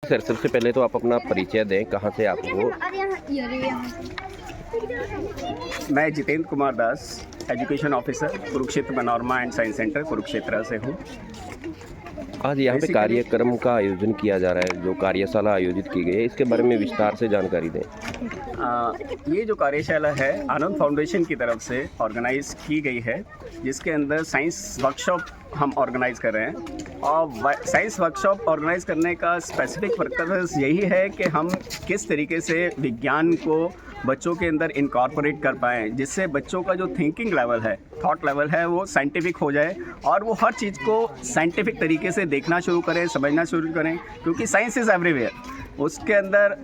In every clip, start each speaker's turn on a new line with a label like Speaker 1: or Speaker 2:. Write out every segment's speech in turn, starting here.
Speaker 1: Sir सबसे पहले तो आप अपना परिचय दें, कहाँ से आप हो?
Speaker 2: मैं Jitendra Kumar Das, education officer Kurukshetra panorama and science centre Kurukshetra से हूँ।
Speaker 1: आज यहाँ पे कार्यक्रम का आयोजन किया जा रहा है, जो कार्यशाला आयोजित की गई है, इसके बारे में विस्तार से जानकारी दें।
Speaker 2: ये जो कार्यशाला है आनंद फाउंडेशन की तरफ से ऑर्गेनाइज की गई है, जिसके अंदर साइंस वर्कशॉप हम ऑर्गेनाइज कर रहे हैं। और साइंस वर्कशॉप ऑर्गेनाइज करने का स्पेसिफिक पर्पस यही है कि हम किस तरीके से विज्ञान को बच्चों के अंदर इनकॉर्पोरेट कर पाएँ, जिससे बच्चों का जो थिंकिंग लेवल है, थॉट लेवल है, वो साइंटिफिक हो जाए और वो हर चीज़ को साइंटिफिक तरीके से देखना शुरू करें, समझना शुरू करें। क्योंकि साइंस इज़ एवरीवेयर। उसके अंदर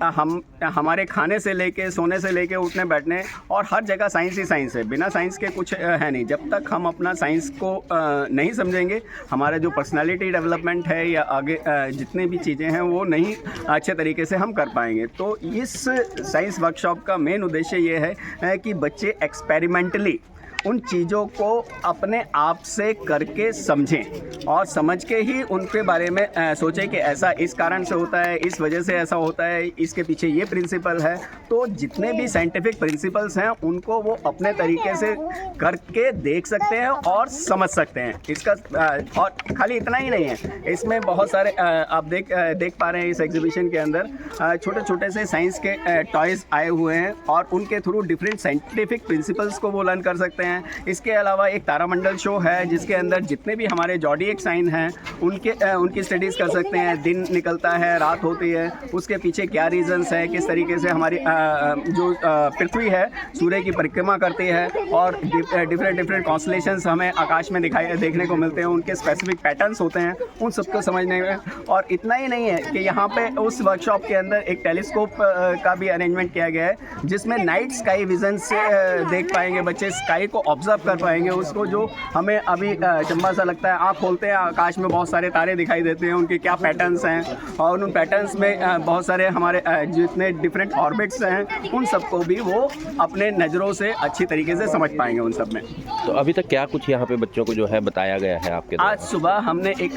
Speaker 2: हमारे खाने से लेके, सोने से लेके, उठने बैठने और हर जगह साइंस ही साइंस है। बिना साइंस के कुछ है नहीं। जब तक हम अपना साइंस को नहीं समझेंगे, हमारा जो पर्सनालिटी डेवलपमेंट है या आगे जितनी भी चीज़ें हैं वो नहीं अच्छे तरीके से हम कर पाएंगे। तो इस साइंस वर्कशॉप का मेन उद्देश्य ये है कि बच्चे एक्सपेरिमेंटली उन चीज़ों को अपने आप से करके समझें और समझ के ही उनके बारे में सोचें कि ऐसा इस कारण से होता है, इस वजह से ऐसा होता है, इसके पीछे ये प्रिंसिपल है। तो जितने भी साइंटिफिक प्रिंसिपल्स हैं उनको वो अपने तरीके से करके देख सकते हैं और समझ सकते हैं। इसका और खाली इतना ही नहीं है, इसमें बहुत सारे आप देख पा रहे हैं इस एग्जीबिशन के अंदर छोटे छोटे से साइंस के टॉयज़ आए हुए हैं और उनके थ्रू डिफरेंट साइंटिफिक प्रिंसिपल्स को वो लर्न कर सकते हैं। इसके अलावा एक तारामंडल शो है जिसके अंदर जितने भी हमारे ज़ोडिएक साइन हैं उनकी स्टडीज़ कर सकते हैं। दिन निकलता है, रात होती है, उसके पीछे क्या रीजंस है, किस तरीके से हमारी जो पृथ्वी है सूर्य की परिक्रमा करती है और डिफरेंट कॉन्स्टलेशंस हमें आकाश में देखने को मिलते हैं। उनके स्पेसिफिक पैटर्न्स होते हैं, उन सबको समझने में। और इतना ही नहीं है कि यहाँ पे उस वर्कशॉप के अंदर एक टेलीस्कोप का भी अरेंजमेंट किया गया है, जिसमें नाइट स्काई विजन से देख पाएंगे बच्चे, स्काई को ऑब्जर्व कर पाएंगे। उसको जो हमें अभी चंबा सा लगता है, आँख खोलते हैं आकाश में बहुत सारे तारे दिखाई देते हैं, उनके क्या पैटर्न्स हैं और उन पैटर्न्स में बहुत सारे हमारे जितने डिफरेंट ऑर्बिट्स हैं उन सबको भी वो अपने नज़रों से अच्छी तरीके से समझ पाएंगे उन सब में।
Speaker 1: तो अभी तक क्या कुछ यहाँ पे बच्चों को जो है बताया गया है आपके द्वारा?
Speaker 2: आज सुबह हमने एक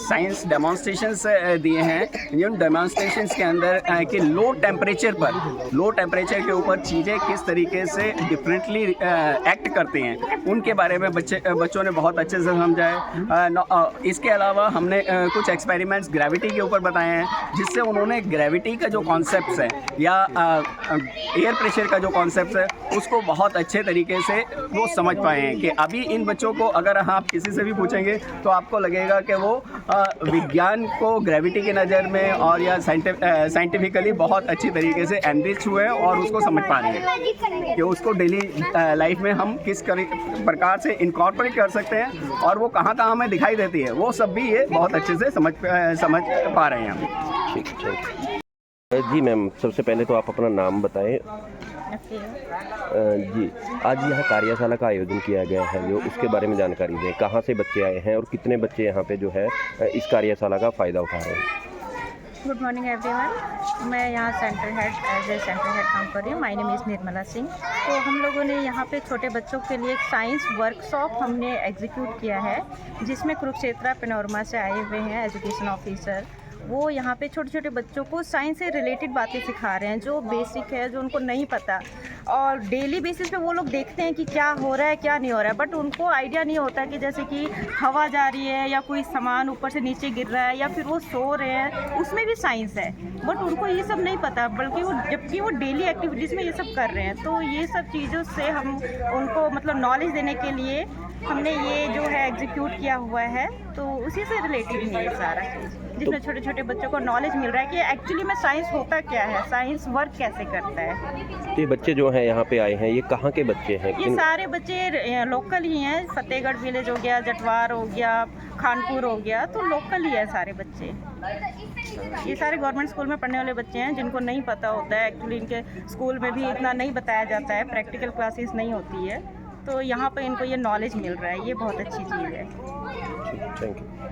Speaker 2: साइंस डेमोन्स्ट्रेशंस दिए हैं। जिन डेमोन्स्ट्रेशंस के अंदर कि लो टेम्परेचर के ऊपर चीज़ें किस तरीके से डिफरेंटली एक्ट करते हैं, उनके बारे में बच्चों ने बहुत अच्छे से समझा है। इसके अलावा हमने कुछ एक्सपेरिमेंट्स ग्रेविटी के ऊपर बताए हैं, जिससे उन्होंने ग्रेविटी का जो कॉन्सेप्ट है या एयर प्रेशर का जो कॉन्सेप्ट है उसको बहुत अच्छे तरीके से वो समझ पाए हैं। कि अभी इन बच्चों को अगर आप किसी से भी पूछेंगे तो आपको लगेगा कि वो विज्ञान को ग्रेविटी की नज़र में और या साइंटिफिकली बहुत अच्छी तरीके से एनरिच हुए हैं और उसको समझ पा रहे हैं कि उसको डेली लाइफ में हम किस प्रकार से इनकॉर्पोरेट कर सकते हैं और वो कहाँ हमें दिखाई देती है, वो सब भी ये बहुत अच्छे से समझ पा रहे हैं हम।
Speaker 1: ठीक। जी मैम, सबसे पहले तो आप अपना नाम बताएं। जी, आज यहाँ कार्यशाला का आयोजन किया गया है, जो उसके बारे में जानकारी दें। कहाँ से बच्चे आए हैं और कितने बच्चे यहाँ पे जो है इस कार्यशाला का फ़ायदा उठा रहे हैं?
Speaker 3: Good morning everyone. मैं यहाँ सेंटर हेड काम कर रही हूँ। My name is Nirmala Singh. तो हम लोगों ने यहाँ पे छोटे बच्चों के लिए एक साइंस वर्कशॉप हमने एग्जीक्यूट किया है, जिसमें कुरुक्षेत्र पेनोरमा से आए हुए हैं एजुकेशन ऑफिसर। वो यहाँ पे छोटे छोटे बच्चों को साइंस से रिलेटेड बातें सिखा रहे हैं, जो बेसिक है, जो उनको नहीं पता। और डेली बेसिस पे वो लोग देखते हैं कि क्या हो रहा है क्या नहीं हो रहा है, बट उनको आइडिया नहीं होता कि जैसे कि हवा जा रही है या कोई सामान ऊपर से नीचे गिर रहा है या फिर वो सो रहे हैं, उसमें भी साइंस है। बट उनको ये सब नहीं पता, बल्कि जबकि वो डेली एक्टिविटीज़ में ये सब कर रहे हैं। तो ये सब चीज़ों से हम उनको मतलब नॉलेज देने के लिए हमने ये जो है एग्जीक्यूट किया हुआ है। तो उसी से रिलेटेड है ये सारा चीज़, जिसमें छोटे छोटे बच्चों को नॉलेज मिल रहा है कि एक्चुअली में साइंस होता क्या है, साइंस वर्क कैसे करता है।
Speaker 1: तो ये बच्चे जो हैं यहाँ पे आए हैं, ये कहाँ के बच्चे हैं?
Speaker 3: ये सारे बच्चे लोकल ही हैं। फतेहगढ़ विलेज हो गया, जटवार हो गया, खानपुर हो गया, तो लोकल ही है सारे बच्चे। ये सारे गवर्नमेंट स्कूल में पढ़ने वाले बच्चे हैं, जिनको नहीं पता होता है। एक्चुअली इनके स्कूल में भी इतना नहीं बताया जाता है, प्रैक्टिकल क्लासेस नहीं होती है। तो यहाँ पर इनको ये नॉलेज मिल रहा है, ये बहुत अच्छी चीज़ है।
Speaker 1: Thank you.